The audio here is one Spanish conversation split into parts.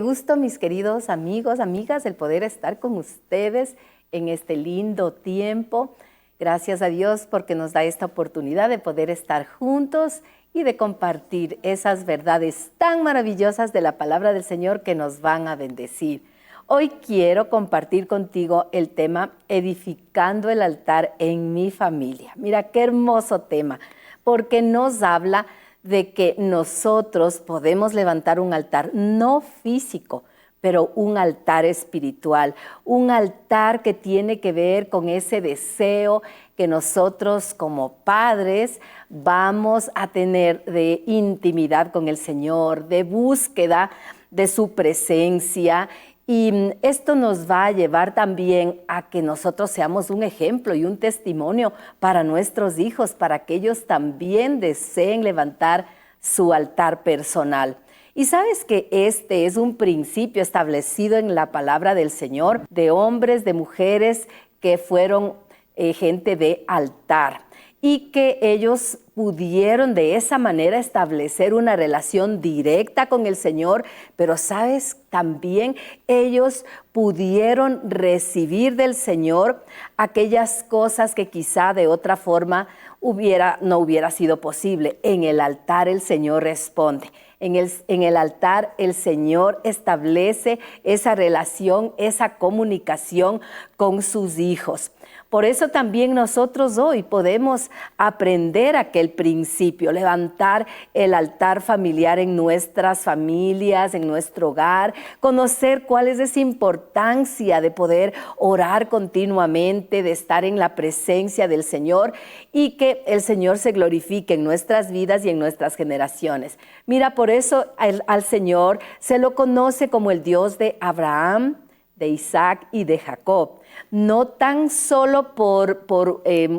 Qué gusto, mis queridos amigos, amigas, el poder estar con ustedes en este lindo tiempo. Gracias a Dios porque nos da esta oportunidad de poder estar juntos y de compartir esas verdades tan maravillosas de la palabra del Señor que nos van a bendecir. Hoy quiero compartir contigo el tema edificando el altar en mi familia. Mira qué hermoso tema, porque nos habla de que nosotros podemos levantar un altar no físico, pero un altar espiritual, un altar que tiene que ver con ese deseo que nosotros como padres vamos a tener de intimidad con el Señor, de búsqueda de su presencia. Y esto nos va a llevar también a que nosotros seamos un ejemplo y un testimonio para nuestros hijos, para que ellos también deseen levantar su altar personal. Y sabes que este es un principio establecido en la palabra del Señor, de hombres, de mujeres que fueron gente de altar y que ellos pudieron de esa manera establecer una relación directa con el Señor, pero sabes, también ellos pudieron recibir del Señor aquellas cosas que quizá de otra forma no hubiera sido posible. En el altar el Señor responde. En el altar el Señor establece esa relación, esa comunicación con sus hijos. Por eso también nosotros hoy podemos aprender aquel principio, levantar el altar familiar en nuestras familias, en nuestro hogar, conocer cuál es esa importancia de poder orar continuamente, de estar en la presencia del Señor y que el Señor se glorifique en nuestras vidas y en nuestras generaciones. Mira, por eso al Señor se lo conoce como el Dios de Abraham, de Isaac y de Jacob. No tan solo por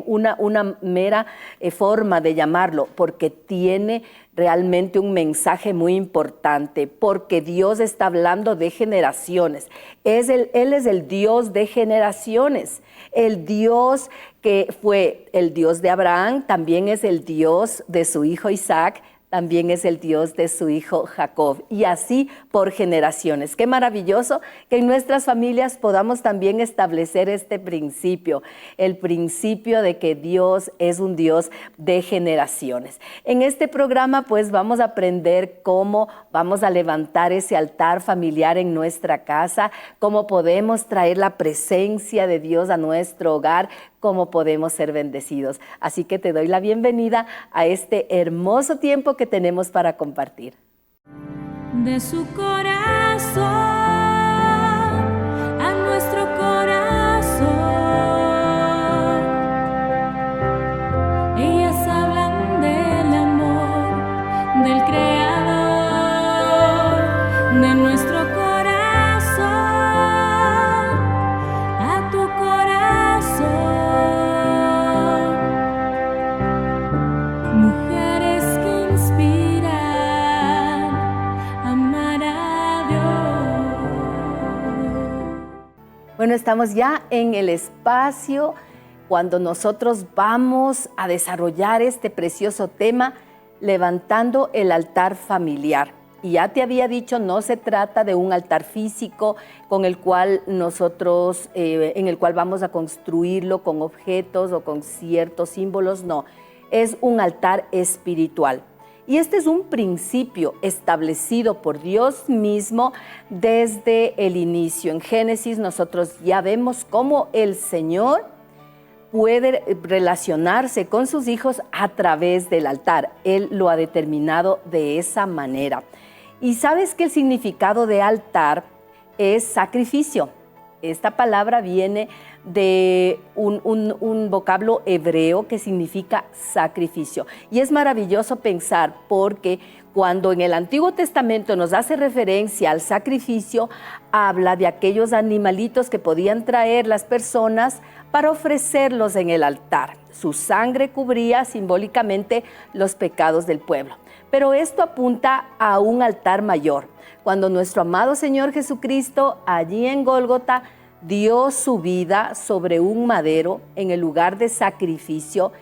una mera forma de llamarlo, porque tiene realmente un mensaje muy importante, porque Dios está hablando de generaciones. Él es el Dios de generaciones, el Dios que fue el Dios de Abraham, también es el Dios de su hijo Isaac, también es el Dios de su hijo Jacob, y así por generaciones. Qué maravilloso que en nuestras familias podamos también establecer este principio, el principio de que Dios es un Dios de generaciones. En este programa pues vamos a aprender cómo vamos a levantar ese altar familiar en nuestra casa, cómo podemos traer la presencia de Dios a nuestro hogar, cómo podemos ser bendecidos. Así que te doy la bienvenida a este hermoso tiempo que tenemos para compartir. De su corazón a nuestro corazón, ellas hablan del amor del Creador, de nuestro corazón a tu corazón. Mujeres que inspiran a amar a Dios. Bueno, estamos ya en el espacio cuando nosotros vamos a desarrollar este precioso tema, levantando el altar familiar. Y ya te había dicho, no se trata de un altar físico con el cual nosotros, en el cual vamos a construirlo con objetos o con ciertos símbolos, no. Es un altar espiritual. Y este es un principio establecido por Dios mismo desde el inicio. En Génesis nosotros ya vemos cómo el Señor puede relacionarse con sus hijos a través del altar. Él lo ha determinado de esa manera. Y sabes que el significado de altar es sacrificio. Esta palabra viene de un vocablo hebreo que significa sacrificio. Y es maravilloso pensar porque cuando en el Antiguo Testamento nos hace referencia al sacrificio, habla de aquellos animalitos que podían traer las personas para ofrecerlos en el altar. Su sangre cubría simbólicamente los pecados del pueblo. Pero esto apunta a un altar mayor. Cuando nuestro amado Señor Jesucristo, allí en Gólgota, dio su vida sobre un madero en el lugar de sacrificio,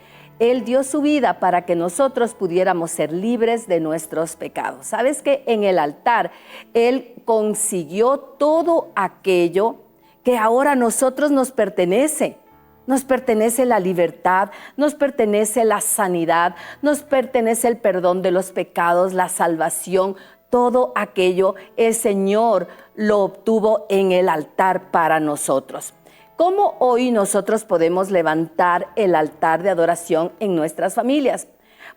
Él dio su vida para que nosotros pudiéramos ser libres de nuestros pecados. ¿Sabes que en el altar Él consiguió todo aquello que ahora a nosotros nos pertenece? Nos pertenece la libertad, nos pertenece la sanidad, nos pertenece el perdón de los pecados, la salvación. Todo aquello el Señor lo obtuvo en el altar para nosotros. ¿Cómo hoy nosotros podemos levantar el altar de adoración en nuestras familias?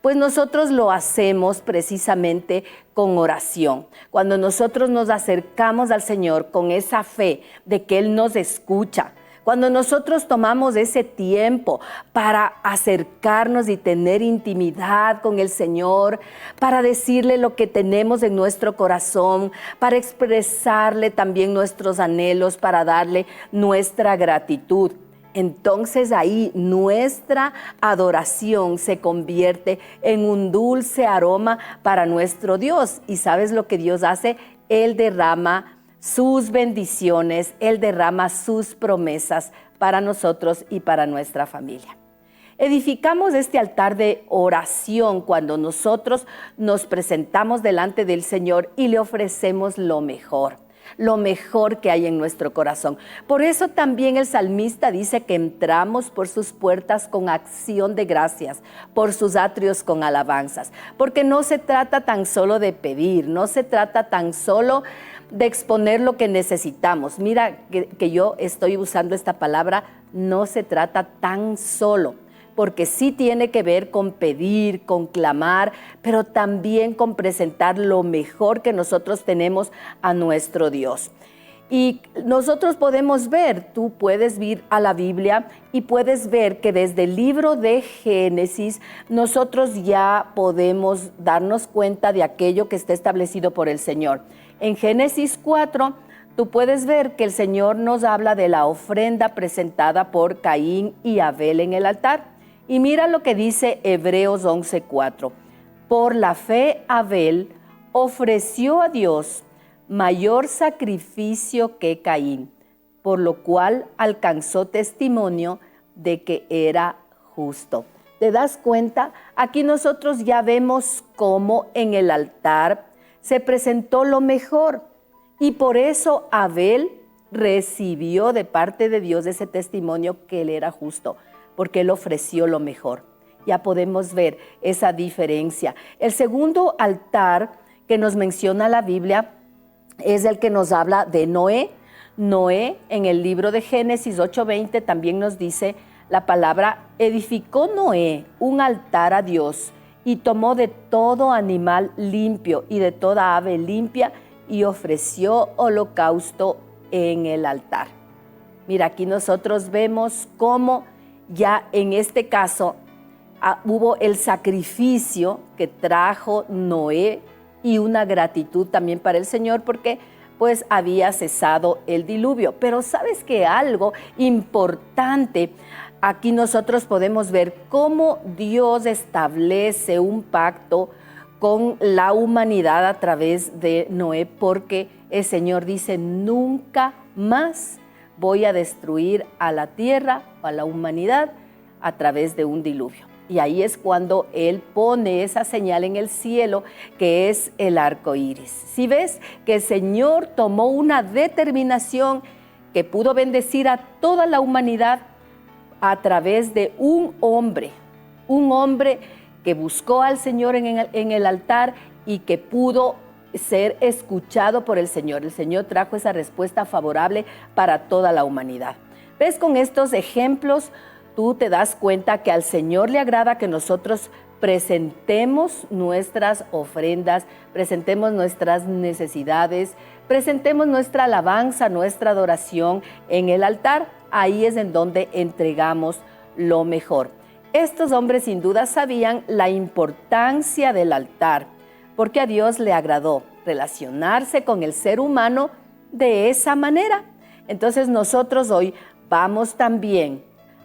Pues nosotros lo hacemos precisamente con oración. Cuando nosotros nos acercamos al Señor con esa fe de que Él nos escucha, cuando nosotros tomamos ese tiempo para acercarnos y tener intimidad con el Señor, para decirle lo que tenemos en nuestro corazón, para expresarle también nuestros anhelos, para darle nuestra gratitud, entonces ahí nuestra adoración se convierte en un dulce aroma para nuestro Dios. ¿Y sabes lo que Dios hace? Él derrama sus bendiciones, Él derrama sus promesas para nosotros y para nuestra familia. Edificamos este altar de oración cuando nosotros nos presentamos delante del Señor y le ofrecemos lo mejor que hay en nuestro corazón. Por eso también el salmista dice que entramos por sus puertas con acción de gracias, por sus atrios con alabanzas, porque no se trata tan solo de pedir, no se trata tan solo de exponer lo que necesitamos. Mira que yo estoy usando esta palabra, no se trata tan solo, porque sí tiene que ver con pedir, con clamar, pero también con presentar lo mejor que nosotros tenemos a nuestro Dios. Y nosotros podemos ver, tú puedes ir a la Biblia y puedes ver que desde el libro de Génesis nosotros ya podemos darnos cuenta de aquello que está establecido por el Señor. En Génesis 4, tú puedes ver que el Señor nos habla de la ofrenda presentada por Caín y Abel en el altar. Y mira lo que dice Hebreos 11:4. Por la fe Abel ofreció a Dios mayor sacrificio que Caín, por lo cual alcanzó testimonio de que era justo. ¿Te das cuenta? Aquí nosotros ya vemos cómo en el altar se presentó lo mejor y por eso Abel recibió de parte de Dios ese testimonio que él era justo, porque él ofreció lo mejor. Ya podemos ver esa diferencia. El segundo altar que nos menciona la Biblia es el que nos habla de Noé. Noé, en el libro de Génesis 8:20, también nos dice la palabra: edificó Noé un altar a Dios y tomó de todo animal limpio y de toda ave limpia y ofreció holocausto en el altar. Mira, aquí nosotros vemos cómo ya en este caso hubo el sacrificio que trajo Noé y una gratitud también para el Señor porque pues había cesado el diluvio. Pero ¿sabes qué? Algo importante, aquí nosotros podemos ver cómo Dios establece un pacto con la humanidad a través de Noé, porque el Señor dice: nunca más voy a destruir a la tierra, a la humanidad, a través de un diluvio. Y ahí es cuando Él pone esa señal en el cielo, que es el arco iris. Si ves que el Señor tomó una determinación que pudo bendecir a toda la humanidad a través de un hombre que buscó al Señor en el altar y que pudo ser escuchado por el Señor. El Señor trajo esa respuesta favorable para toda la humanidad. ¿Ves? Con estos ejemplos tú te das cuenta que al Señor le agrada que nosotros presentemos nuestras ofrendas, presentemos nuestras necesidades, presentemos nuestra alabanza, nuestra adoración en el altar. Ahí es en donde entregamos lo mejor. Estos hombres sin duda sabían la importancia del altar, porque a Dios le agradó relacionarse con el ser humano de esa manera. Entonces nosotros hoy vamos también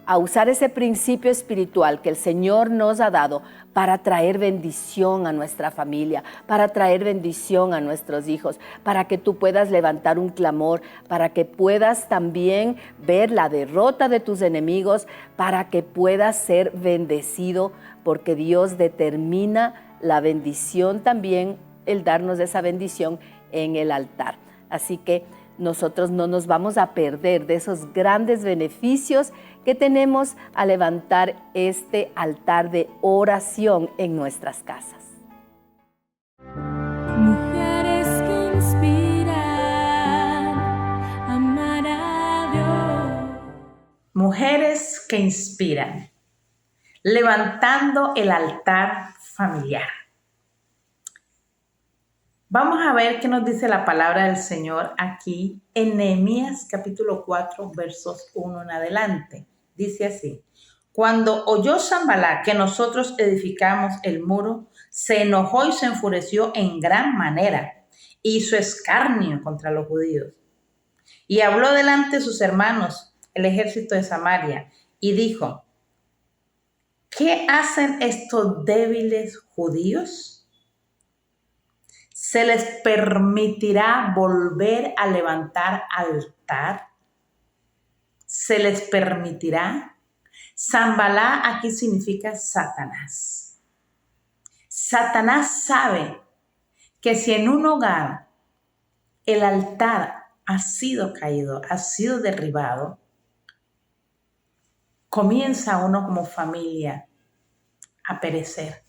a usar ese principio espiritual que el Señor nos ha dado para traer bendición a nuestra familia, para traer bendición a nuestros hijos, para que tú puedas levantar un clamor, para que puedas también ver la derrota de tus enemigos, para que puedas ser bendecido, porque Dios determina la bendición también, el darnos esa bendición en el altar. Así que nosotros no nos vamos a perder de esos grandes beneficios que tenemos a levantar este altar de oración en nuestras casas. Mujeres que inspiran, amar a Dios. Mujeres que inspiran, levantando el altar familiar. Vamos a ver qué nos dice la palabra del Señor aquí en Nehemías capítulo 4, versos 1 en adelante. Dice así: cuando oyó Sanballat que nosotros edificamos el muro, se enojó y se enfureció en gran manera, hizo escarnio contra los judíos. Y habló delante de sus hermanos, el ejército de Samaria, y dijo: ¿qué hacen estos débiles judíos? ¿Se les permitirá volver a levantar altar? ¿Se les permitirá? Sanballat aquí significa Satanás. Satanás sabe que si en un hogar el altar ha sido caído, ha sido derribado, comienza uno como familia a perecer.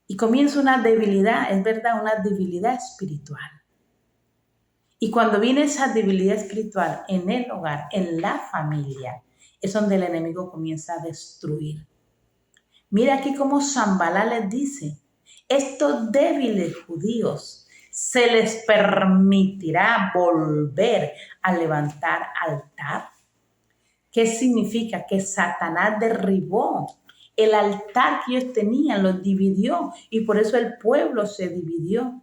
Y comienza una debilidad, es verdad, una debilidad espiritual. Y cuando viene esa debilidad espiritual en el hogar, en la familia, es donde el enemigo comienza a destruir. Mira aquí cómo Sanballat les dice: estos débiles judíos, ¿se les permitirá volver a levantar altar? ¿Qué significa? Que Satanás derribó el altar que ellos tenían, los dividió, y por eso el pueblo se dividió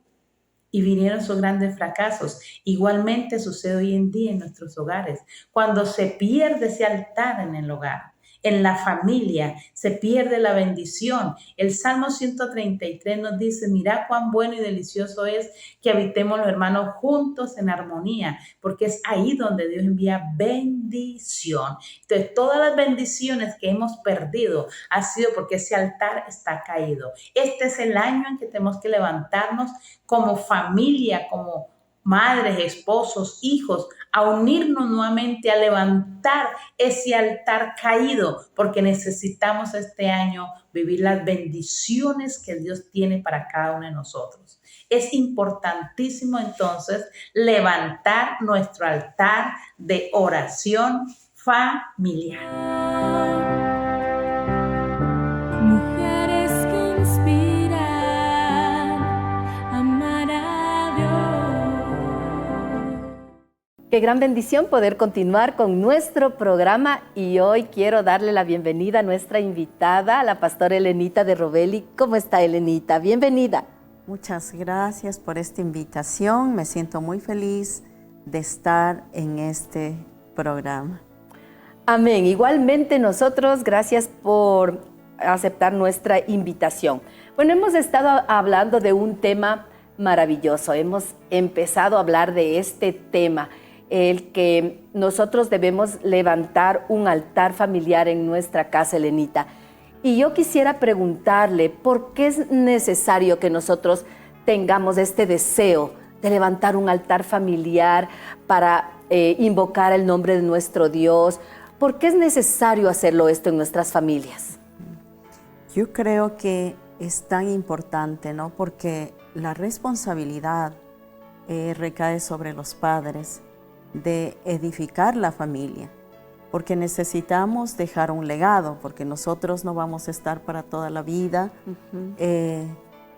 y vinieron esos grandes fracasos. Igualmente sucede hoy en día en nuestros hogares. Cuando se pierde ese altar en el hogar, en la familia, se pierde la bendición. El Salmo 133 nos dice: mirá cuán bueno y delicioso es que habitemos los hermanos juntos en armonía, porque es ahí donde Dios envía bendición. Entonces, todas las bendiciones que hemos perdido ha sido porque ese altar está caído. Este es el año en que tenemos que levantarnos como familia, como madres, esposos, hijos, a unirnos nuevamente, a levantar ese altar caído, porque necesitamos este año vivir las bendiciones que Dios tiene para cada uno de nosotros. Es importantísimo entonces levantar nuestro altar de oración familiar. Mujeres que inspiran, amar a Dios. Qué gran bendición poder continuar con nuestro programa, y hoy quiero darle la bienvenida a nuestra invitada, a la pastora Elenita de Rovelli. ¿Cómo está, Elenita? Bienvenida. Muchas gracias por esta invitación. Me siento muy feliz de estar en este programa. Amén. Igualmente nosotros, gracias por aceptar nuestra invitación. Bueno, hemos estado hablando de un tema maravilloso. Hemos empezado a hablar de este tema, el que nosotros debemos levantar un altar familiar en nuestra casa, Elenita. Y yo quisiera preguntarle, ¿por qué es necesario que nosotros tengamos este deseo de levantar un altar familiar para invocar el nombre de nuestro Dios? ¿Por qué es necesario hacerlo esto en nuestras familias? Yo creo que es tan importante, ¿no? Porque la responsabilidad recae sobre los padres de edificar la familia, porque necesitamos dejar un legado, porque nosotros no vamos a estar para toda la vida.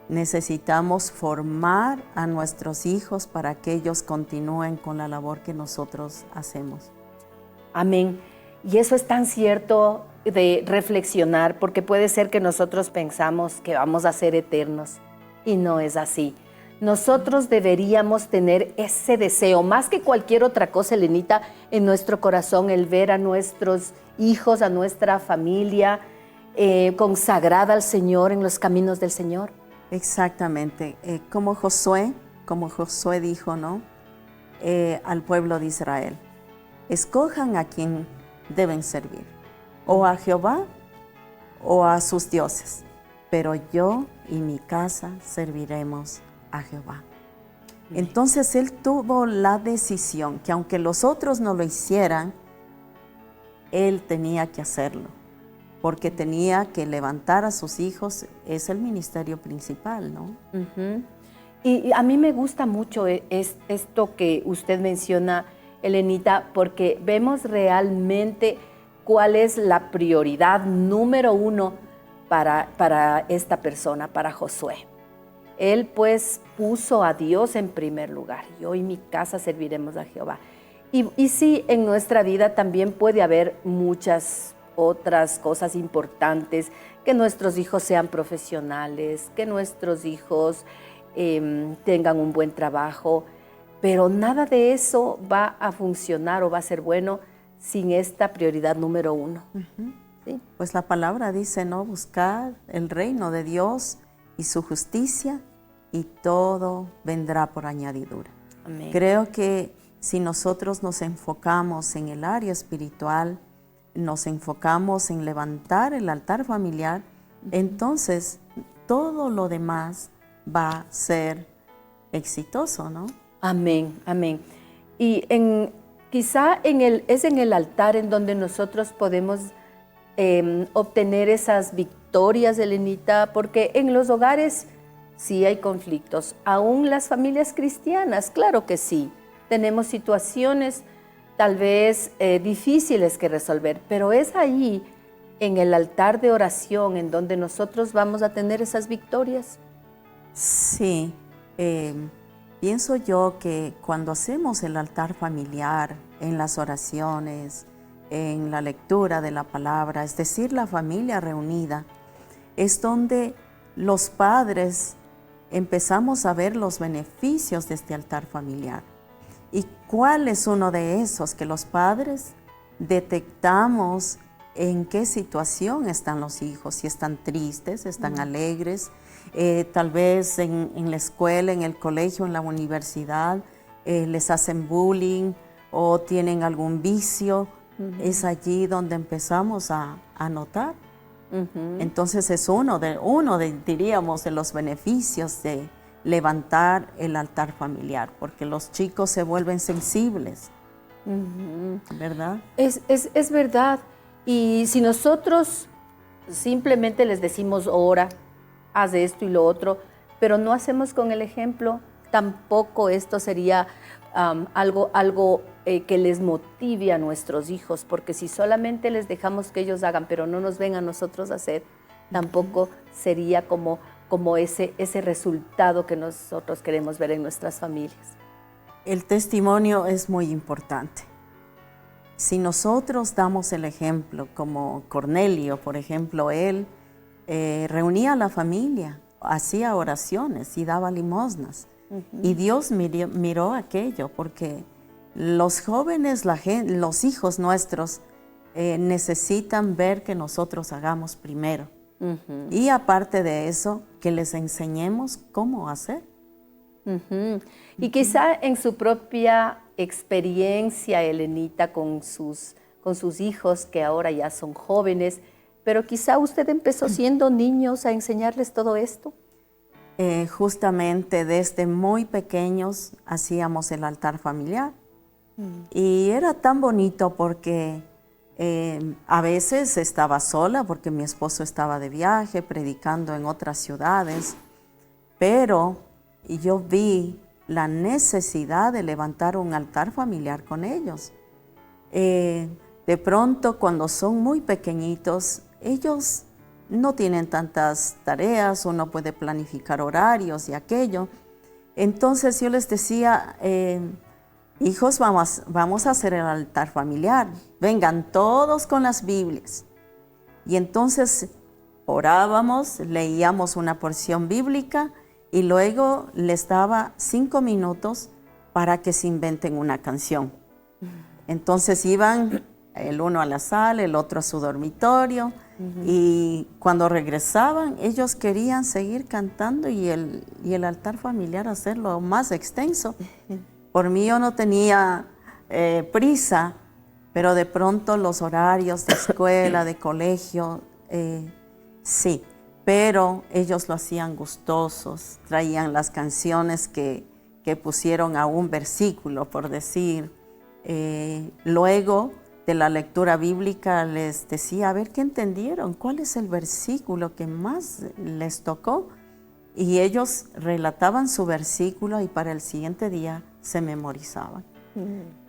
Necesitamos formar a nuestros hijos para que ellos continúen con la labor que nosotros hacemos. Amén. Y eso es tan cierto de reflexionar, porque puede ser que nosotros pensamos que vamos a ser eternos y no es así. Nosotros deberíamos tener ese deseo, más que cualquier otra cosa, Elenita, en nuestro corazón, el ver a nuestros hijos, a nuestra familia consagrada al Señor, en los caminos del Señor. Exactamente. Como Josué dijo, ¿no? Al pueblo de Israel, escojan a quien deben servir, o a Jehová o a sus dioses, pero yo y mi casa serviremos a Jehová. Entonces él tuvo la decisión que aunque los otros no lo hicieran, él tenía que hacerlo, porque tenía que levantar a sus hijos, es el ministerio principal, ¿no? Y a mí me gusta mucho esto que usted menciona, Elenita, porque vemos realmente cuál es la prioridad número uno para esta persona, para Josué. Él pues puso a Dios en primer lugar. Yo y mi casa serviremos a Jehová. Y sí, en nuestra vida también puede haber muchas otras cosas importantes, que nuestros hijos sean profesionales, que nuestros hijos tengan un buen trabajo, pero nada de eso va a funcionar o va a ser bueno sin esta prioridad número uno. ¿Sí? Pues la palabra dice, ¿no? Buscar el reino de Dios y su justicia, y todo vendrá por añadidura. Amén. Creo que si nosotros nos enfocamos en el área espiritual, nos enfocamos en levantar el altar familiar, entonces todo lo demás va a ser exitoso, ¿no? Amén, amén. Y quizá es en el altar en donde nosotros podemos obtener esas victorias, Elenita, porque en los hogares sí hay conflictos, aún las familias cristianas, claro que sí, tenemos situaciones tal vez difíciles que resolver, pero es ahí, en el altar de oración, en donde nosotros vamos a tener esas victorias. Sí, pienso yo que cuando hacemos el altar familiar, en las oraciones, en la lectura de la palabra, es decir, la familia reunida, es donde los padres empezamos a ver los beneficios de este altar familiar. ¿Y cuál es uno de esos? Que los padres detectamos en qué situación están los hijos, si están tristes, están alegres, tal vez en la escuela, en el colegio, en la universidad, les hacen bullying o tienen algún vicio. Es allí donde empezamos a notar. Entonces es diríamos, de los beneficios de levantar el altar familiar, porque los chicos se vuelven sensibles, ¿verdad? Es verdad. Y si nosotros simplemente les decimos, ora, haz esto y lo otro, pero no hacemos con el ejemplo, tampoco esto sería algo que les motive a nuestros hijos, porque si solamente les dejamos que ellos hagan, pero no nos ven a nosotros hacer, tampoco sería como ese resultado que nosotros queremos ver en nuestras familias. El testimonio es muy importante. Si nosotros damos el ejemplo, como Cornelio, por ejemplo, él reunía a la familia, hacía oraciones y daba limosnas. Y Dios miró aquello, porque los jóvenes, los hijos nuestros, necesitan ver que nosotros hagamos primero. Y aparte de eso, que les enseñemos cómo hacer. Y quizá en su propia experiencia, Elenita, con sus hijos que ahora ya son jóvenes, pero quizá usted empezó siendo niños a enseñarles todo esto. Justamente desde muy pequeños hacíamos el altar familiar. Y era tan bonito porque a veces estaba sola porque mi esposo estaba de viaje predicando en otras ciudades, pero yo vi la necesidad de levantar un altar familiar con ellos. De pronto, cuando son muy pequeñitos, ellos no tienen tantas tareas, uno puede planificar horarios y aquello. Entonces yo les decía, hijos, vamos a hacer el altar familiar, vengan todos con las Biblias. Y entonces orábamos, leíamos una porción bíblica y luego les daba 5 minutos para que se inventen una canción. Entonces iban el uno a la sala, el otro a su dormitorio. Y cuando regresaban, ellos querían seguir cantando y el altar familiar hacerlo más extenso. Por mí yo no tenía prisa, pero de pronto los horarios de escuela, de colegio, sí. Pero ellos lo hacían gustosos, traían las canciones que pusieron a un versículo, por decir. Luego de la lectura bíblica les decía, a ver qué entendieron, cuál es el versículo que más les tocó. Y ellos relataban su versículo y para el siguiente día se memorizaban.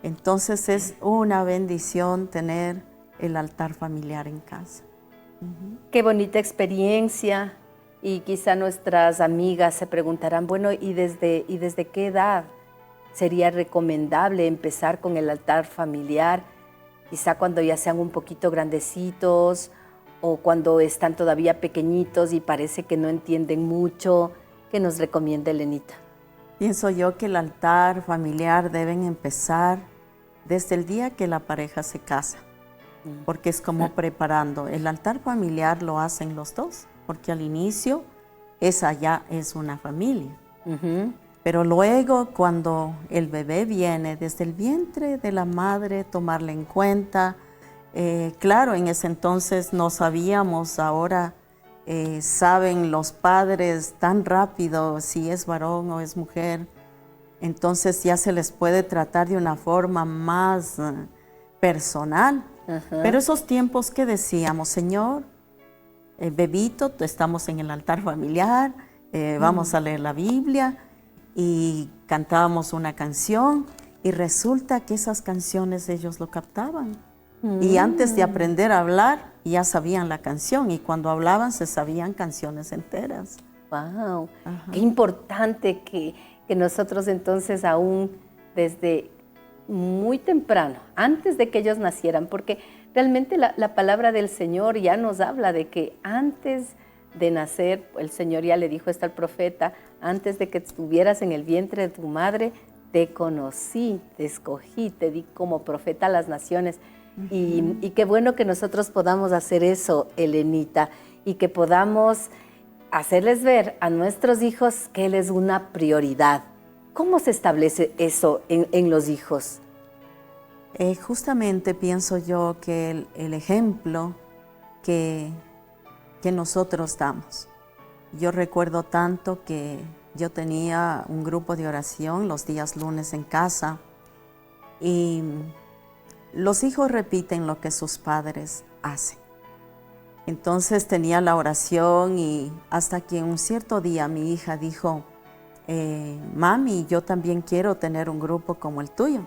Entonces es una bendición tener el altar familiar en casa. Qué bonita experiencia. Y quizá nuestras amigas se preguntarán, bueno, ¿y desde qué edad sería recomendable empezar con el altar familiar? Quizá cuando ya sean un poquito grandecitos o cuando están todavía pequeñitos y parece que no entienden mucho. ¿Qué nos recomienda Elenita? Pienso yo que el altar familiar deben empezar desde el día que la pareja se casa, porque es como preparando. El altar familiar lo hacen los dos, porque al inicio esa ya es una familia. Pero luego cuando el bebé viene desde el vientre de la madre, tomarle en cuenta. Claro, en ese entonces no sabíamos, ahora saben los padres tan rápido si es varón o es mujer. Entonces ya se les puede tratar de una forma más personal. Pero esos tiempos que decíamos, Señor, bebito, estamos en el altar familiar, vamos a leer la Biblia, y cantábamos una canción y resulta que esas canciones ellos lo captaban. Y antes de aprender a hablar ya sabían la canción y cuando hablaban se sabían canciones enteras. ¡Wow! Qué importante que nosotros entonces aún desde muy temprano, antes de que ellos nacieran, porque realmente la palabra del Señor ya nos habla de que antes de nacer, el Señor ya le dijo esto al profeta, antes de que estuvieras en el vientre de tu madre, te conocí, te escogí, te di como profeta a las naciones. Y qué bueno que nosotros podamos hacer eso, Elenita, y que podamos hacerles ver a nuestros hijos que Él es una prioridad. ¿Cómo se establece eso en los hijos? Justamente pienso yo que el ejemplo que nosotros damos. Yo recuerdo tanto que yo tenía un grupo de oración los días lunes en casa y los hijos repiten lo que sus padres hacen. Entonces tenía la oración y hasta que un cierto día mi hija dijo, mami, yo también quiero tener un grupo como el tuyo.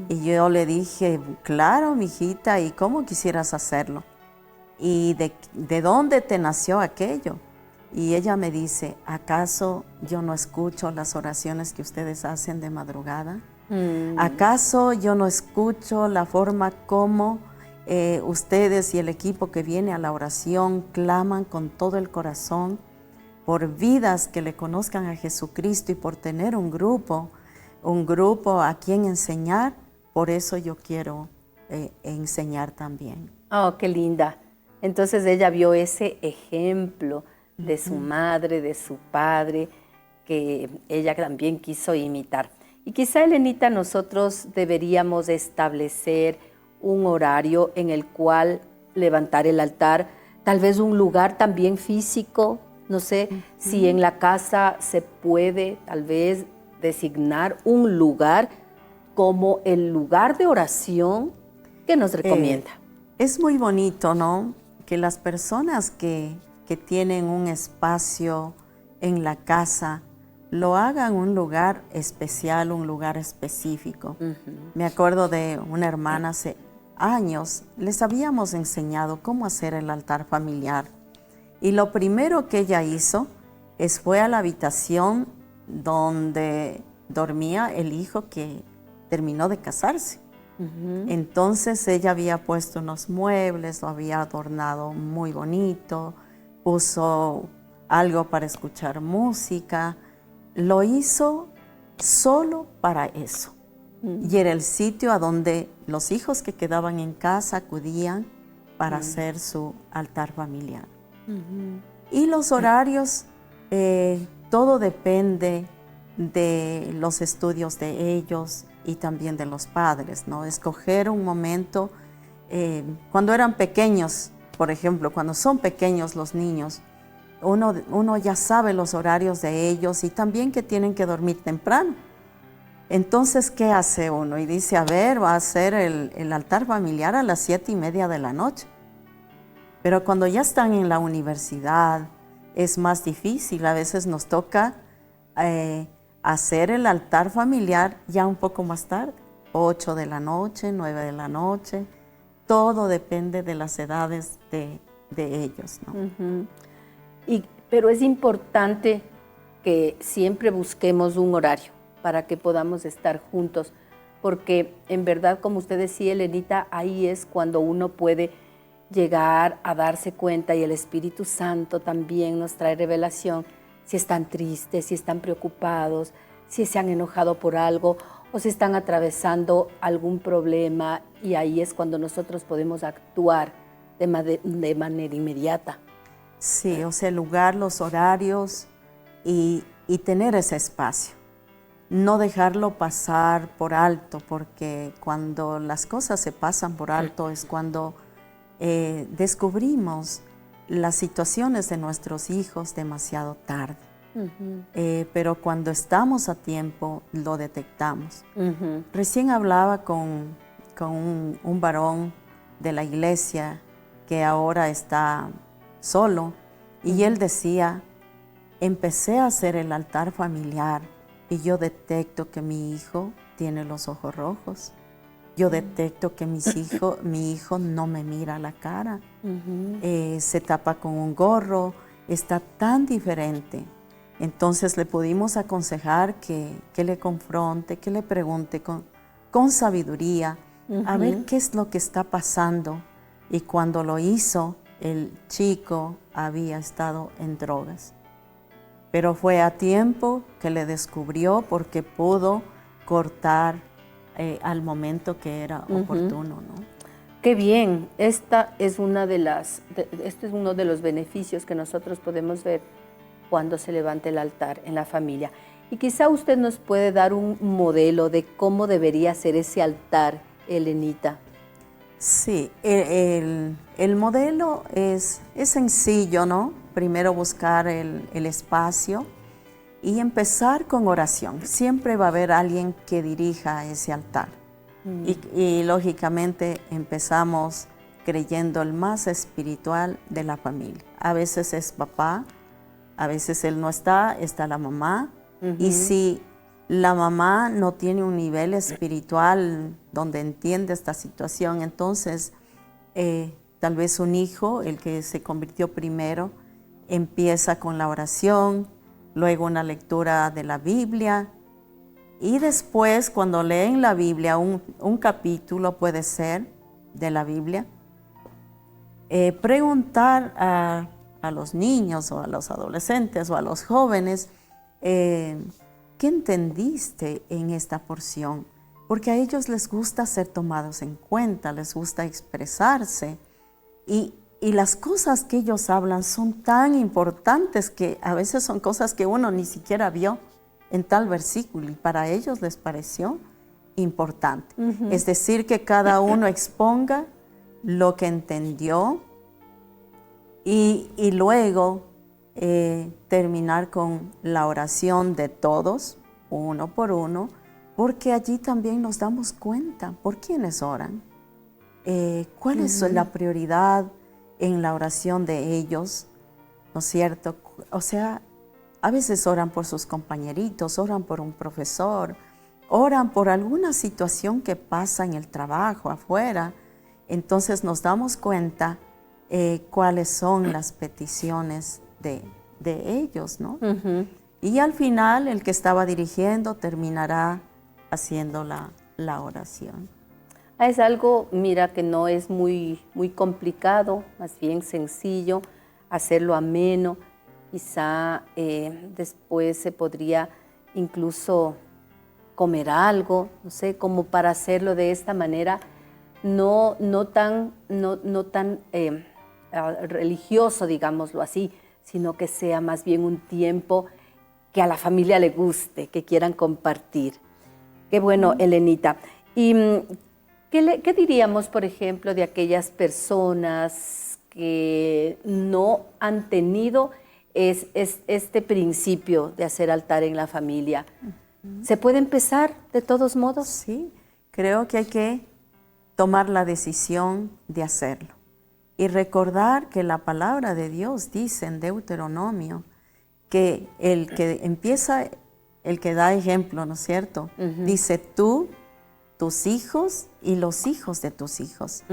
Y yo le dije, claro, mijita, ¿y cómo quisieras hacerlo? ¿Y de dónde te nació aquello? Y ella me dice, ¿acaso yo no escucho las oraciones que ustedes hacen de madrugada? ¿Acaso yo no escucho la forma como ustedes y el equipo que viene a la oración claman con todo el corazón por vidas que le conozcan a Jesucristo y por tener un grupo a quien enseñar? Por eso yo quiero enseñar también. Oh, qué linda. Entonces ella vio ese ejemplo de su madre, de su padre, que ella también quiso imitar. Y quizá, Elenita, nosotros deberíamos establecer un horario en el cual levantar el altar, tal vez un lugar también físico, no sé si en la casa se puede tal vez designar un lugar como el lugar de oración que nos recomienda. Es muy bonito, ¿no? Que las personas que tienen un espacio en la casa lo hagan un lugar especial, un lugar específico. Me acuerdo de una hermana hace años, les habíamos enseñado cómo hacer el altar familiar. Y lo primero que ella hizo fue a la habitación donde dormía el hijo que terminó de casarse. Entonces ella había puesto unos muebles, lo había adornado muy bonito, puso algo para escuchar música, lo hizo solo para eso. y era el sitio a donde los hijos que quedaban en casa acudían para hacer su altar familiar. Y los horarios, todo depende de los estudios de ellos y también de los padres, ¿no? Escoger un momento, cuando eran pequeños, por ejemplo, cuando son pequeños los niños, uno ya sabe los horarios de ellos y también que tienen que dormir temprano. Entonces, ¿qué hace uno? Y dice, a ver, va a hacer el altar familiar a las 7:30 de la noche. Pero cuando ya están en la universidad, es más difícil. A veces nos toca hacer el altar familiar ya un poco más tarde, 8 de la noche, 9 de la noche. Todo depende de las edades de ellos, ¿no? Pero es importante que siempre busquemos un horario para que podamos estar juntos, porque en verdad, como usted decía, Elenita, ahí es cuando uno puede llegar a darse cuenta, y el Espíritu Santo también nos trae revelación, si están tristes, si están preocupados, si se han enojado por algo o si están atravesando algún problema, y ahí es cuando nosotros podemos actuar de manera inmediata. Sí, o sea, el lugar, los horarios y tener ese espacio. No dejarlo pasar por alto, porque cuando las cosas se pasan por alto es cuando descubrimos las situaciones de nuestros hijos demasiado tarde. Pero cuando estamos a tiempo, lo detectamos. Recién hablaba con un varón de la iglesia que ahora está solo, y él decía, empecé a hacer el altar familiar y yo detecto que mi hijo tiene los ojos rojos. Yo detecto que mi hijo no me mira a la cara, se tapa con un gorro, está tan diferente. Entonces le pudimos aconsejar que le confronte, que le pregunte con sabiduría, a ver qué es lo que está pasando. Y cuando lo hizo, el chico había estado en drogas. Pero fue a tiempo que le descubrió, porque pudo cortar al momento que era oportuno, ¿no? Qué bien, este es uno de los beneficios que nosotros podemos ver cuando se levanta el altar en la familia. Y quizá usted nos puede dar un modelo de cómo debería ser ese altar, Elenita. Sí, el modelo es sencillo, ¿no? Primero buscar el espacio y empezar con oración. Siempre va a haber alguien que dirija ese altar. Y lógicamente empezamos creyendo el más espiritual de la familia. A veces es papá, a veces él no está la mamá. Y si la mamá no tiene un nivel espiritual donde entiende esta situación, entonces tal vez un hijo, el que se convirtió primero, empieza con la oración, luego una lectura de la Biblia, y después cuando leen la Biblia, un capítulo puede ser de la Biblia, preguntar a los niños o a los adolescentes o a los jóvenes, ¿qué entendiste en esta porción? Porque a ellos les gusta ser tomados en cuenta, les gusta expresarse, y las cosas que ellos hablan son tan importantes que a veces son cosas que uno ni siquiera vio en tal versículo y para ellos les pareció importante. Es decir, que cada uno exponga lo que entendió y luego terminar con la oración de todos, uno por uno, porque allí también nos damos cuenta por quiénes oran, cuál es la prioridad en la oración de ellos, ¿no es cierto? O sea, a veces oran por sus compañeritos, oran por un profesor, oran por alguna situación que pasa en el trabajo, afuera. Entonces nos damos cuenta cuáles son las peticiones de ellos, ¿no? Y al final el que estaba dirigiendo terminará haciendo la oración. Es algo, mira, que no es muy complicado, más bien sencillo, hacerlo ameno. Quizá después se podría incluso comer algo, no sé, como para hacerlo de esta manera, no tan religioso, digámoslo así, sino que sea más bien un tiempo que a la familia le guste, que quieran compartir. Qué bueno, Elenita. ¿Y qué diríamos, por ejemplo, de aquellas personas que no han tenido este principio de hacer altar en la familia? ¿Se puede empezar de todos modos? Sí, creo que hay que tomar la decisión de hacerlo. Y recordar que la palabra de Dios dice en Deuteronomio que el que empieza, el que da ejemplo, ¿no es cierto? Dice tú, tus hijos y los hijos de tus hijos.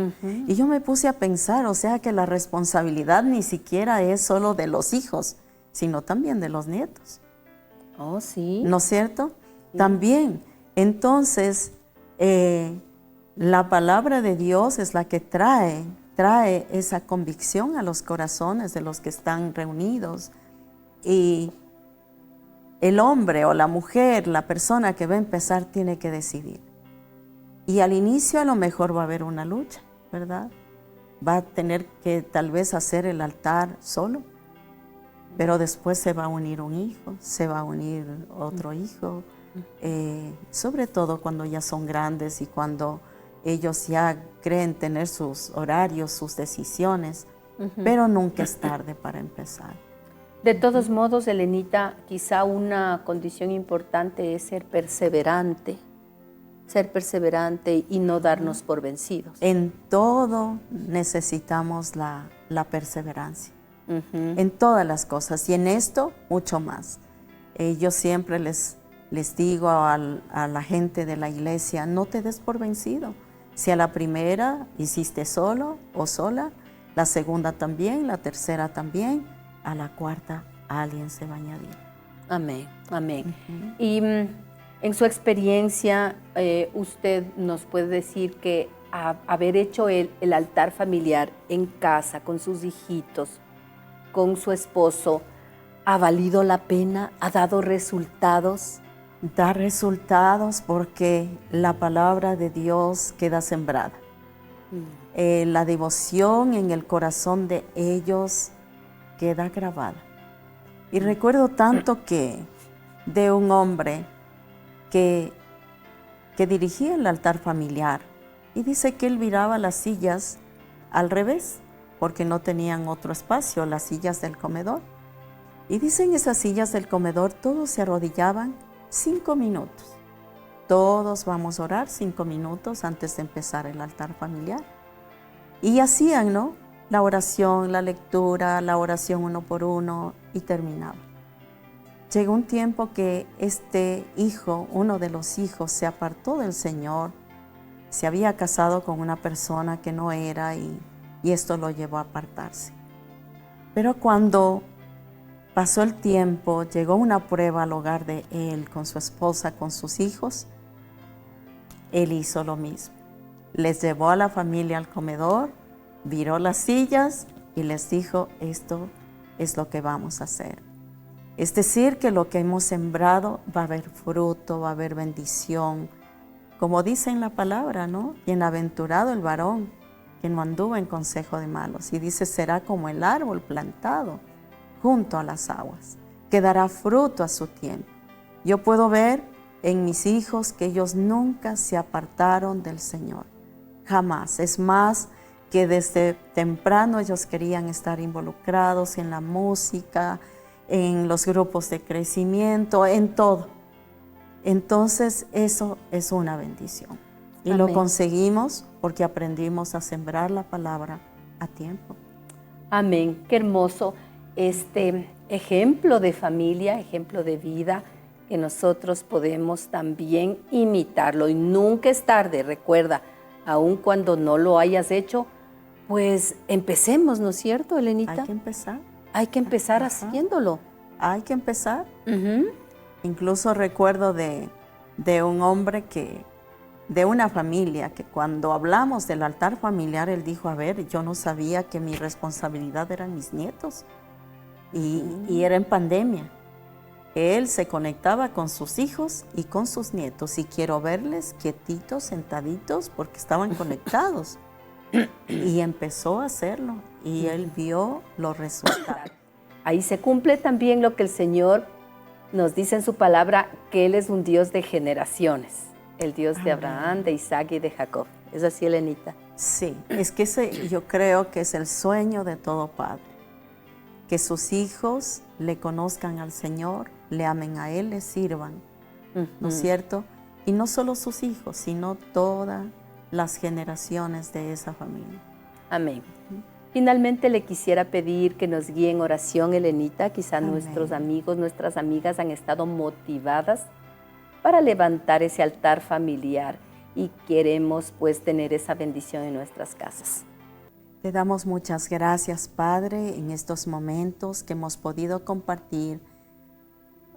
Y yo me puse a pensar, o sea que la responsabilidad ni siquiera es solo de los hijos, sino también de los nietos. Oh, sí. ¿No es cierto? Sí. También. Entonces, la palabra de Dios es la que trae esa convicción a los corazones de los que están reunidos. Y el hombre o la mujer, la persona que va a empezar, tiene que decidir. Y al inicio a lo mejor va a haber una lucha, ¿verdad? Va a tener que tal vez hacer el altar solo, pero después se va a unir un hijo, se va a unir otro hijo, sobre todo cuando ya son grandes y cuando ellos ya creen tener sus horarios, sus decisiones, pero nunca es tarde para empezar. De todos modos, Elenita, quizá una condición importante es ser perseverante y no darnos por vencidos. En todo necesitamos la perseverancia, en todas las cosas, y en esto mucho más. Yo siempre les digo a la gente de la iglesia, no te des por vencido. Si a la primera hiciste solo o sola, la segunda también, la tercera también, a la cuarta alguien se va a añadir. Amén, amén. Y en su experiencia, usted nos puede decir que haber hecho el altar familiar en casa, con sus hijitos, con su esposo, ¿ha valido la pena? ¿Ha dado resultados? Da resultados porque la palabra de Dios queda sembrada. La devoción en el corazón de ellos queda grabada. Y recuerdo tanto que de un hombre que dirigía el altar familiar, y dice que él viraba las sillas al revés porque no tenían otro espacio, las sillas del comedor. Y dicen esas sillas del comedor, todos se arrodillaban 5 minutos. Todos vamos a orar 5 minutos antes de empezar el altar familiar. Y hacían, ¿no? La oración, la lectura, la oración uno por uno, y terminaba. Llegó un tiempo que este hijo, uno de los hijos, se apartó del Señor. Se había casado con una persona que no era y esto lo llevó a apartarse. Pero cuando pasó el tiempo, llegó una prueba al hogar de él, con su esposa, con sus hijos. Él hizo lo mismo. Les llevó a la familia al comedor, viró las sillas y les dijo, esto es lo que vamos a hacer. Es decir, que lo que hemos sembrado va a haber fruto, va a haber bendición. Como dice en la palabra, ¿no? Bienaventurado el varón que no anduvo en consejo de malos. Y dice, será como el árbol plantado junto a las aguas, que dará fruto a su tiempo. Yo puedo ver en mis hijos que ellos nunca se apartaron del Señor, jamás. Es más, que desde temprano ellos querían estar involucrados en la música, en los grupos de crecimiento, en todo. Entonces eso es una bendición. Y Amén. Lo conseguimos porque aprendimos a sembrar la palabra a tiempo. Amén, qué hermoso este ejemplo de familia, ejemplo de vida, que nosotros podemos también imitarlo. Y nunca es tarde, recuerda, aun cuando no lo hayas hecho, pues empecemos, ¿no es cierto, Elenita? Hay que empezar. Hay que empezar haciéndolo. Hay que empezar. Incluso recuerdo de un hombre de una familia, que cuando hablamos del altar familiar, él dijo, a ver, yo no sabía que mi responsabilidad eran mis nietos. Y era en pandemia. Él se conectaba con sus hijos y con sus nietos y quiero verles quietitos, sentaditos, porque estaban conectados. Y empezó a hacerlo y él vio los resultados. Ahí se cumple también lo que el Señor nos dice en su palabra, que Él es un Dios de generaciones, el Dios de Abraham, de Isaac y de Jacob. ¿Es así, Elenita? Sí, es que yo creo que es el sueño de todo padre, que sus hijos le conozcan al Señor, le amen a Él, le sirvan, ¿no es cierto? Y no solo sus hijos, sino todas las generaciones de esa familia. Amén. Finalmente le quisiera pedir que nos guíe en oración, Elenita. Quizá nuestros amigos, nuestras amigas han estado motivadas para levantar ese altar familiar y queremos pues tener esa bendición en nuestras casas. Te damos muchas gracias, Padre, en estos momentos que hemos podido compartir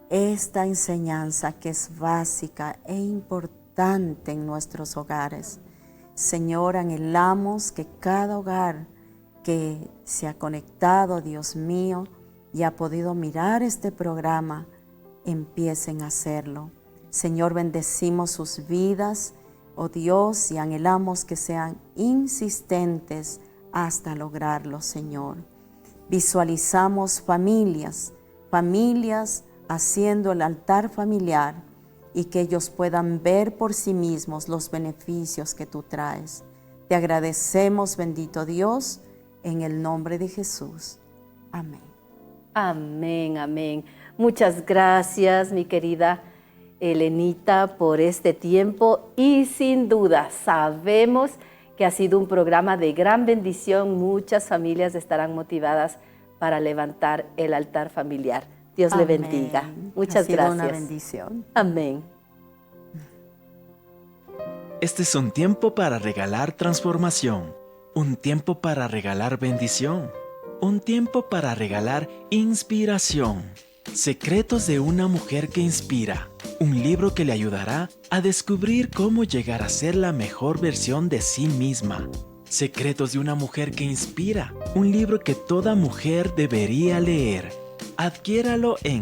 esta enseñanza que es básica e importante en nuestros hogares. Señor, anhelamos que cada hogar que se ha conectado, Dios mío, y ha podido mirar este programa, empiecen a hacerlo. Señor, bendecimos sus vidas, oh Dios, y anhelamos que sean insistentes hasta lograrlo, Señor. Visualizamos familias haciendo el altar familiar y que ellos puedan ver por sí mismos los beneficios que tú traes. Te agradecemos, bendito Dios, en el nombre de Jesús. Amén. Amén, amén. Muchas gracias, mi querida Elenita, por este tiempo y sin duda sabemos que ha sido un programa de gran bendición. Muchas familias estarán motivadas para levantar el altar familiar. Dios le bendiga. Muchas gracias. Una bendición. Amén. Este es un tiempo para regalar transformación, un tiempo para regalar bendición, un tiempo para regalar inspiración. Secretos de una mujer que inspira, un libro que le ayudará a descubrir cómo llegar a ser la mejor versión de sí misma. Secretos de una mujer que inspira, un libro que toda mujer debería leer. Adquiéralo en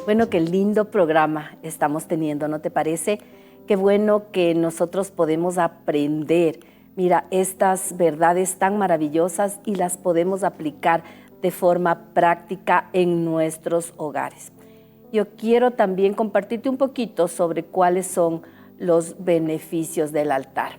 Bueno, qué lindo programa estamos teniendo, ¿no te parece? Qué bueno que nosotros podemos aprender, mira, estas verdades tan maravillosas y las podemos aplicar de forma práctica en nuestros hogares. Yo quiero también compartirte un poquito sobre cuáles son los beneficios del altar.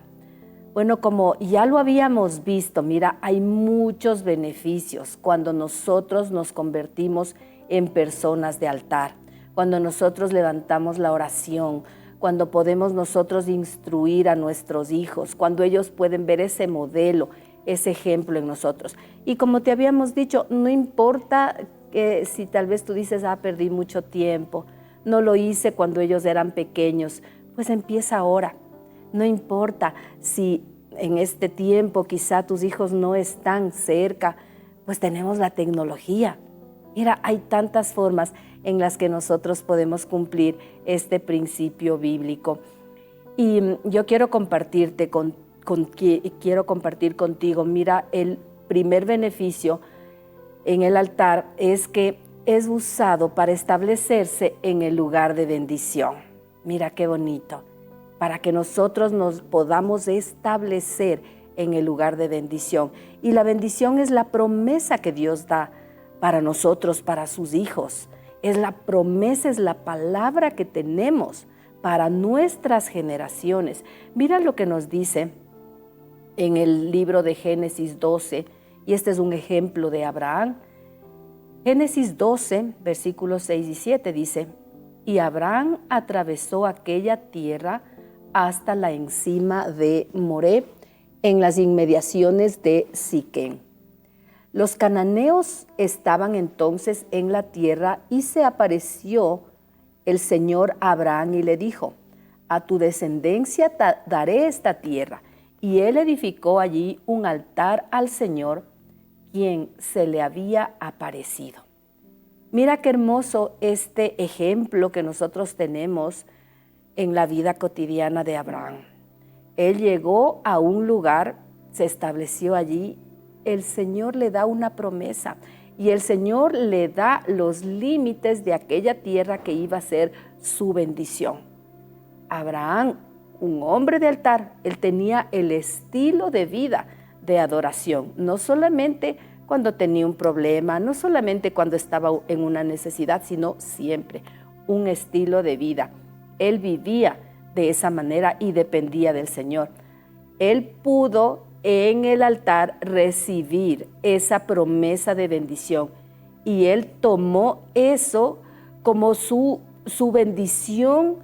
Bueno, como ya lo habíamos visto, mira, hay muchos beneficios cuando nosotros nos convertimos en personas de altar, cuando nosotros levantamos la oración, cuando podemos nosotros instruir a nuestros hijos, cuando ellos pueden ver ese modelo, ese ejemplo en nosotros. Y como te habíamos dicho, no importa que si tal vez tú dices, perdí mucho tiempo, no lo hice cuando ellos eran pequeños, pues empieza ahora. No importa si en este tiempo quizá tus hijos no están cerca, pues tenemos la tecnología. Mira, hay tantas formas en las que nosotros podemos cumplir este principio bíblico. Y yo quiero compartirte quiero compartir contigo, mira, el primer beneficio en el altar es que es usado para establecerse en el lugar de bendición. Mira qué bonito, para que nosotros nos podamos establecer en el lugar de bendición. Y la bendición es la promesa que Dios da para nosotros, para sus hijos. Es la promesa, es la palabra que tenemos para nuestras generaciones. Mira lo que nos dice en el libro de Génesis 12, y este es un ejemplo de Abraham. Génesis 12, versículos 6 y 7 dice, y Abraham atravesó aquella tierra hasta la encima de Moré, en las inmediaciones de Siquem. Los cananeos estaban entonces en la tierra y se apareció el Señor a Abraham y le dijo, a tu descendencia daré esta tierra. Y él edificó allí un altar al Señor, quien se le había aparecido. Mira qué hermoso este ejemplo que nosotros tenemos en la vida cotidiana de Abraham. Él llegó a un lugar, se estableció allí el Señor le da una promesa y el Señor le da los límites de aquella tierra que iba a ser su bendición. Abraham, un hombre de altar, él tenía el estilo de vida de adoración, no solamente cuando tenía un problema, no solamente cuando estaba en una necesidad, sino siempre un estilo de vida. Él vivía de esa manera y dependía del Señor. Él pudo en el altar recibir esa promesa de bendición y él tomó eso como su bendición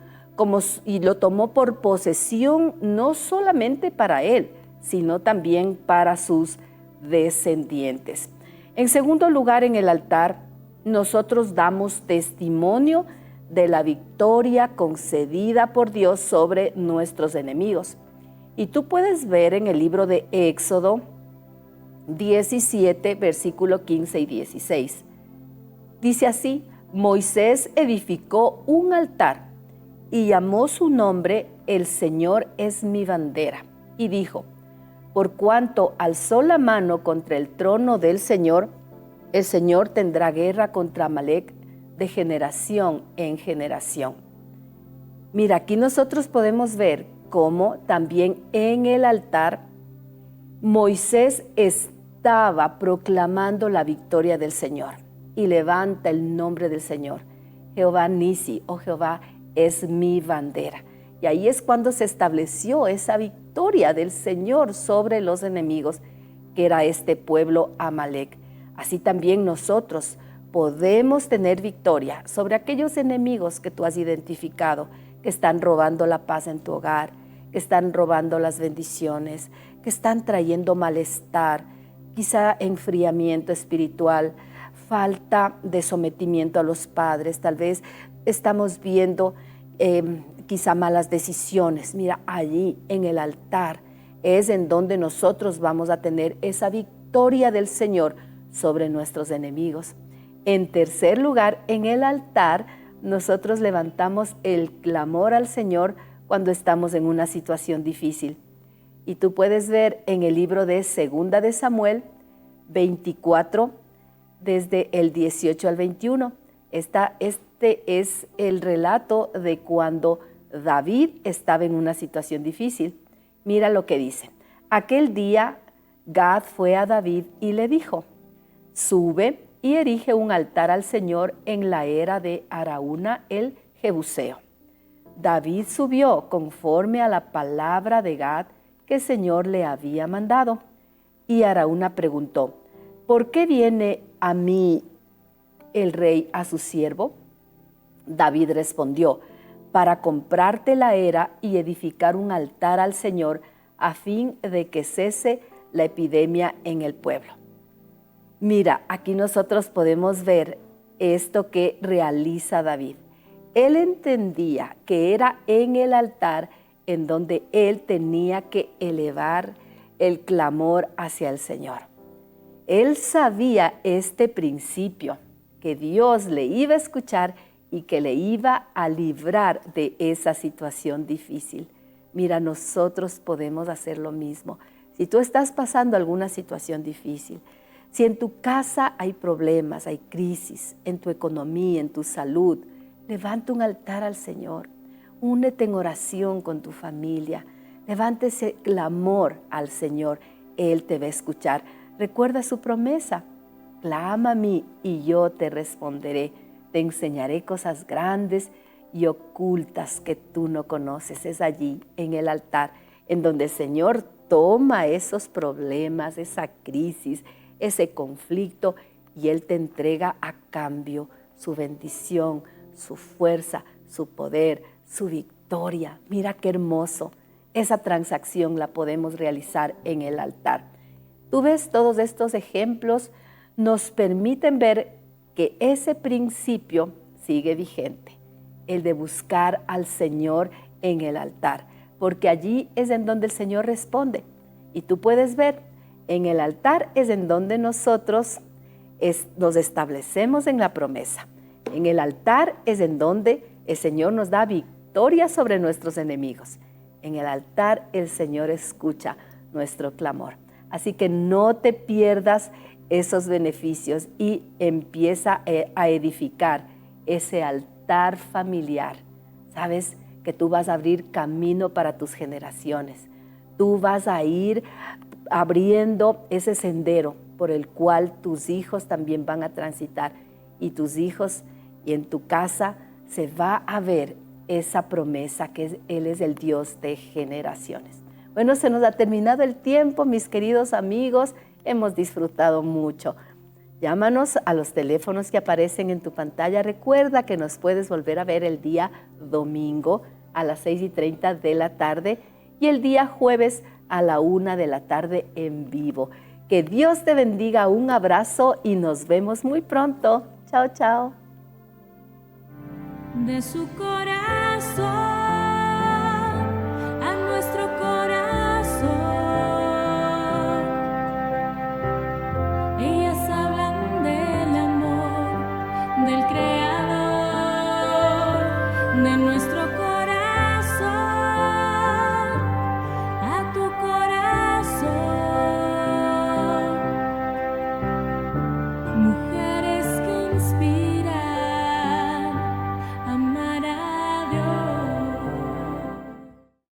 y lo tomó por posesión, no solamente para él, sino también para sus descendientes. En segundo lugar, en el altar, nosotros damos testimonio de la victoria concedida por Dios sobre nuestros enemigos. Y tú puedes ver en el libro de Éxodo 17, versículo 15 y 16. Dice así: Moisés edificó un altar y llamó su nombre El Señor es mi bandera. Y dijo: por cuanto alzó la mano contra el trono del Señor, el Señor tendrá guerra contra Amalec de generación en generación. Mira, aquí nosotros podemos ver cómo también en el altar Moisés estaba proclamando la victoria del Señor y levanta el nombre del Señor. Jehová Nisi, oh Jehová, es mi bandera. Y ahí es cuando se estableció esa victoria del Señor sobre los enemigos, que era este pueblo Amalec. Así también nosotros podemos tener victoria sobre aquellos enemigos que tú has identificado, que están robando la paz en tu hogar, que están robando las bendiciones, que están trayendo malestar, quizá enfriamiento espiritual, falta de sometimiento a los padres. Tal vez estamos viendo quizá malas decisiones. Mira, allí en el altar es en donde nosotros vamos a tener esa victoria del Señor sobre nuestros enemigos. En tercer lugar, en el altar nosotros levantamos el clamor al Señor cuando estamos en una situación difícil. Y tú puedes ver en el libro de Segunda de Samuel 24, desde el 18 al 21. Este es el relato de cuando David estaba en una situación difícil. Mira lo que dice. Aquel día Gad fue a David y le dijo: sube y erige un altar al Señor en la era de Araúna el Jebuseo. David subió conforme a la palabra de Gad que el Señor le había mandado. Y Araúna preguntó: ¿por qué viene a mí el rey a su siervo? David respondió: para comprarte la era y edificar un altar al Señor a fin de que cese la epidemia en el pueblo. Mira, aquí nosotros podemos ver esto que realiza David. Él entendía que era en el altar en donde él tenía que elevar el clamor hacia el Señor. Él sabía este principio, que Dios le iba a escuchar y que le iba a librar de esa situación difícil. Mira, nosotros podemos hacer lo mismo. Si tú estás pasando alguna situación difícil, si en tu casa hay problemas, hay crisis, en tu economía, en tu salud, levanta un altar al Señor. Únete en oración con tu familia. Levanta ese clamor al Señor. Él te va a escuchar. Recuerda su promesa. Clama a mí y yo te responderé. Te enseñaré cosas grandes y ocultas que tú no conoces. Es allí, en el altar, en donde el Señor toma esos problemas, esa crisis, ese conflicto, y Él te entrega a cambio su bendición, su fuerza, su poder, su victoria. Mira qué hermoso. Esa transacción la podemos realizar en el altar. Tú ves, todos estos ejemplos nos permiten ver que ese principio sigue vigente, el de buscar al Señor en el altar, porque allí es en donde el Señor responde. Y tú puedes ver, en el altar es en donde nosotros nos establecemos en la promesa. En el altar es en donde el Señor nos da victoria sobre nuestros enemigos. En el altar el Señor escucha nuestro clamor. Así que no te pierdas esos beneficios y empieza a edificar ese altar familiar. Sabes que tú vas a abrir camino para tus generaciones. Tú vas a ir abriendo ese sendero por el cual tus hijos también van a transitar, y tus hijos y en tu casa se va a ver esa promesa que Él es el Dios de generaciones. Bueno, se nos ha terminado el tiempo, mis queridos amigos, hemos disfrutado mucho. Llámanos a los teléfonos que aparecen en tu pantalla. Recuerda que nos puedes volver a ver el día domingo a las 6:30 de la tarde y el día jueves a la 1 de la tarde en vivo. Que Dios te bendiga, un abrazo y nos vemos muy pronto. Chao, chao. De su corazón.